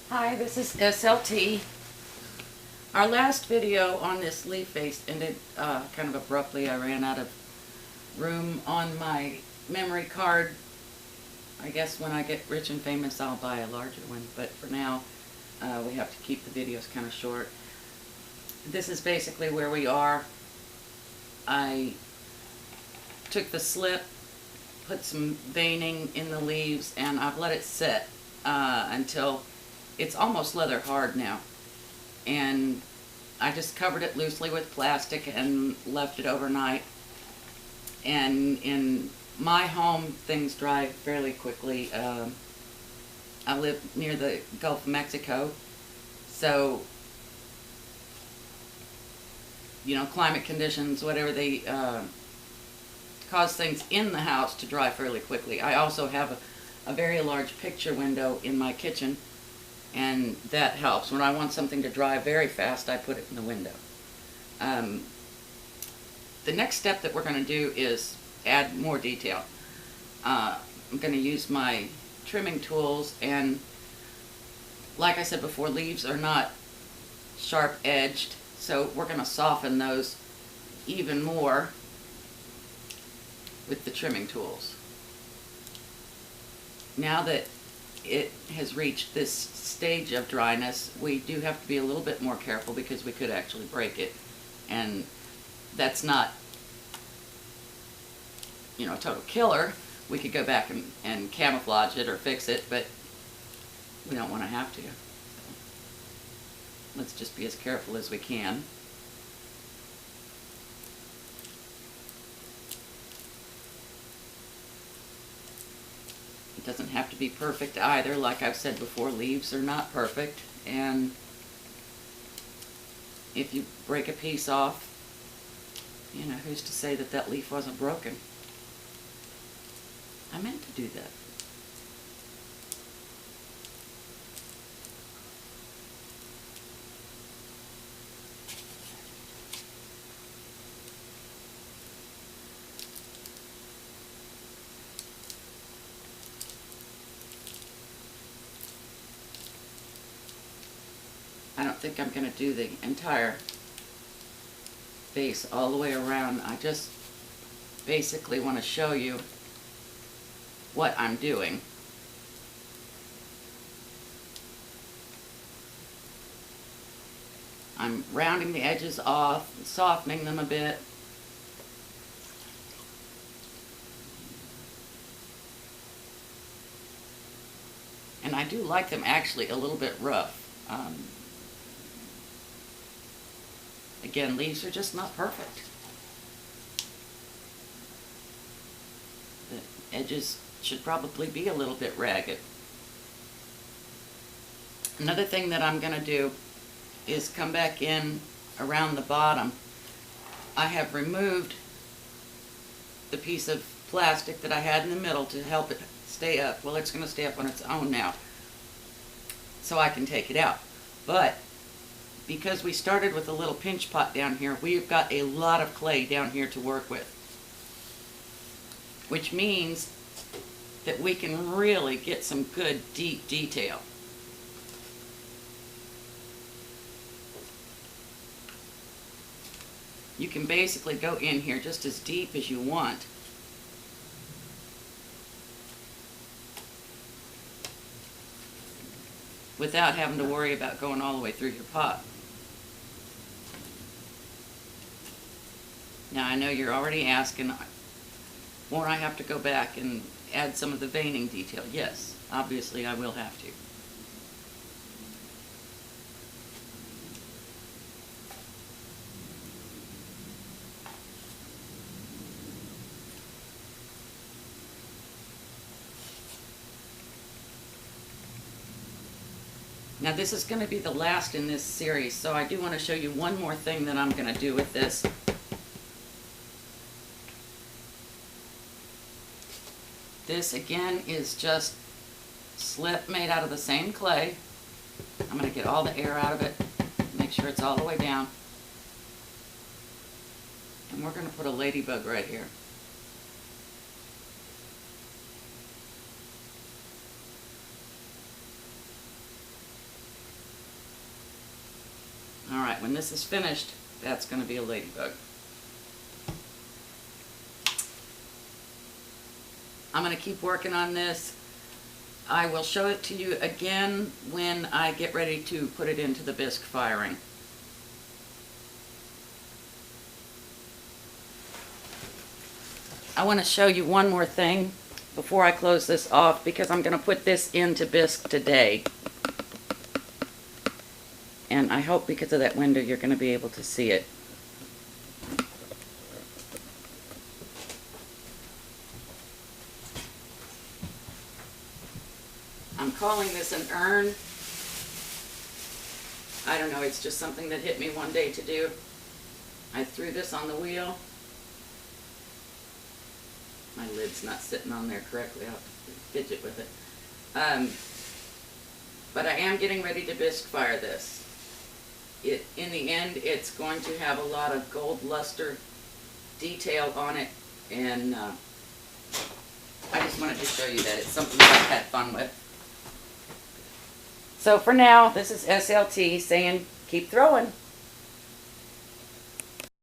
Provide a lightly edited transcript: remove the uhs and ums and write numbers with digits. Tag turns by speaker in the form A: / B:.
A: Hi, this is SLT. Our last video on this leaf vase ended kind of abruptly. I ran out of room on my memory card. I guess when I get rich and famous I'll buy a larger one, but for now we have to keep the videos kind of short. This is basically where we are. I took the slip, put some veining in the leaves, and I've let it set until it's almost leather hard now. And I just covered it loosely with plastic and left it overnight. And in my home, things dry fairly quickly. I live near the Gulf of Mexico, so climate conditions, whatever, they cause things in the house to dry fairly quickly. I also have a very large picture window in my kitchen, and that helps. When I want something to dry very fast, I put it in the window. The next step that we're going to do is add more detail. I'm going to use my trimming tools, and like I said before, leaves are not sharp edged, so we're going to soften those even more with the trimming tools. Now that it has reached this stage of dryness, we do have to be a little bit more careful because we could actually break it, and that's not a total killer. We could go back and camouflage it or fix it, but we don't want to have to. So let's just be as careful as we can. It doesn't have to be perfect either. Like I've said before, leaves are not perfect, and if you break a piece off, who's to say that that leaf wasn't broken? I meant to do that. I don't think I'm going to do the entire vase all the way around. I just basically want to show you what I'm doing. I'm rounding the edges off, softening them a bit. And I do like them actually a little bit rough. Again, leaves are just not perfect. The edges should probably be a little bit ragged. Another thing that I'm going to do is come back in around the bottom. I have removed the piece of plastic that I had in the middle to help it stay up. Well, it's going to stay up on its own now, so I can take it out. But because we started with a little pinch pot down here, we've got a lot of clay down here to work with, which means that we can really get some good deep detail. You can basically go in here just as deep as you want. Without having to worry about going all the way through your pot. Now, I know you're already asking, won't I have to go back and add some of the veining detail? Yes, obviously I will have to. Now, this is going to be the last in this series, so I do want to show you one more thing that I'm going to do with this. This, again, is just slip made out of the same clay. I'm going to get all the air out of it, make sure it's all the way down. And we're going to put a ladybug right here. that. When this is finished, that's going to be a ladybug. I'm going to keep working on this. I will show it to you again when I get ready to put it into the bisque firing. I want to show you one more thing before I close this off, because I'm going to put this into bisque today. And I hope because of that window you're going to be able to see it. I'm calling this an urn. I don't know, it's just something that hit me one day to do. I threw this on the wheel. My lid's not sitting on there correctly. I'll have to fidget with it. But I am getting ready to bisque fire this. In the end, it's going to have a lot of gold luster detail on it, and I just wanted to show you that. It's something that I've had fun with. So for now, this is SLT saying, keep throwing.